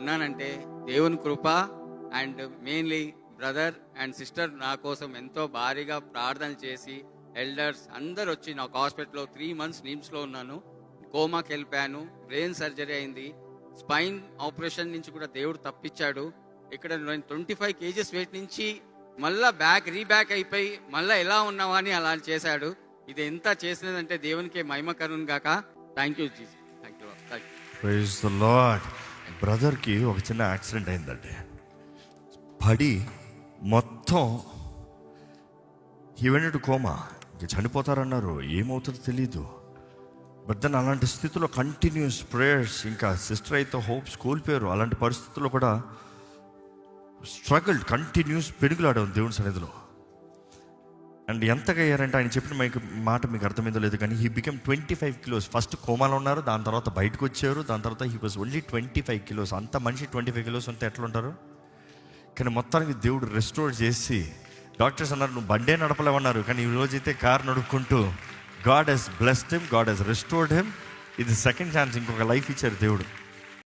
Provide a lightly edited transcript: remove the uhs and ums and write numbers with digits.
ఉన్నానంటే దేవుని కృప and mainly brother and sister నా కోసం ఎంతో భారీగా ప్రార్థన చేసి ఎల్డర్స్ అందరు వచ్చి నాకు హాస్పిటల్లో 3 months నిమ్స్లో ఉన్నాను. కోమాకి వెళ్ళిపోయాను. బ్రెయిన్ సర్జరీ అయింది. స్పైన్ ఆపరేషన్ నుంచి కూడా దేవుడు తప్పించాడు. ఇక్కడ నేను 25 kgs వెయిట్ నుంచి మళ్ళా రీబ్యాక్ అయిపోయి మళ్ళీ ఎలా ఉన్నావా అని అలా చేశాడు. ఇది ఎంత చేసినదంటే దేవునికి మహిమ కరుణ గాక. Thank you Jesus. Thank you. Praise the Lord. బ్రదర్కి ఒక చిన్న యాక్సిడెంట్ అయిందండి. పడి మొత్తం ఈవెంట్ కోమా, ఇంక చనిపోతారన్నారు, ఏమవుతుందో తెలీదు. బట్ దెన్ అలాంటి స్థితిలో కంటిన్యూస్ ప్రేయర్స్, ఇంకా సిస్టర్ అయితే హోప్స్ కోల్పోయారు. అలాంటి పరిస్థితుల్లో కూడా స్ట్రగుల్, కంటిన్యూస్ పెనుగులాడాం దేవుని సన్నిధిలో. అండ్ ఎంతగా అయ్యారంటే ఆయన చెప్పిన మాట మీకు అర్థమైందో లేదు కానీ హీ బికమ్ 25 kilos. ఫస్ట్ కోమాలో ఉన్నారు, దాని తర్వాత బయటకు వచ్చారు, దాని తర్వాత హీ వాజ్ ఓన్లీ 25 kilos. అంత మనిషి 25 kilos ఉంటే ఎట్లా ఉంటారు? కానీ మొత్తానికి దేవుడు రెస్టోర్ చేసి, డాక్టర్స్ అన్నారు నువ్వు బండే నడపలేమన్నారు, కానీ ఈ రోజైతే కారు నడుపుకుంటూ God has blessed him, God has restored him. ఇది సెకండ్ ఛాన్స్, ఇంకొక లైఫ్ ఇచ్చారు దేవుడు.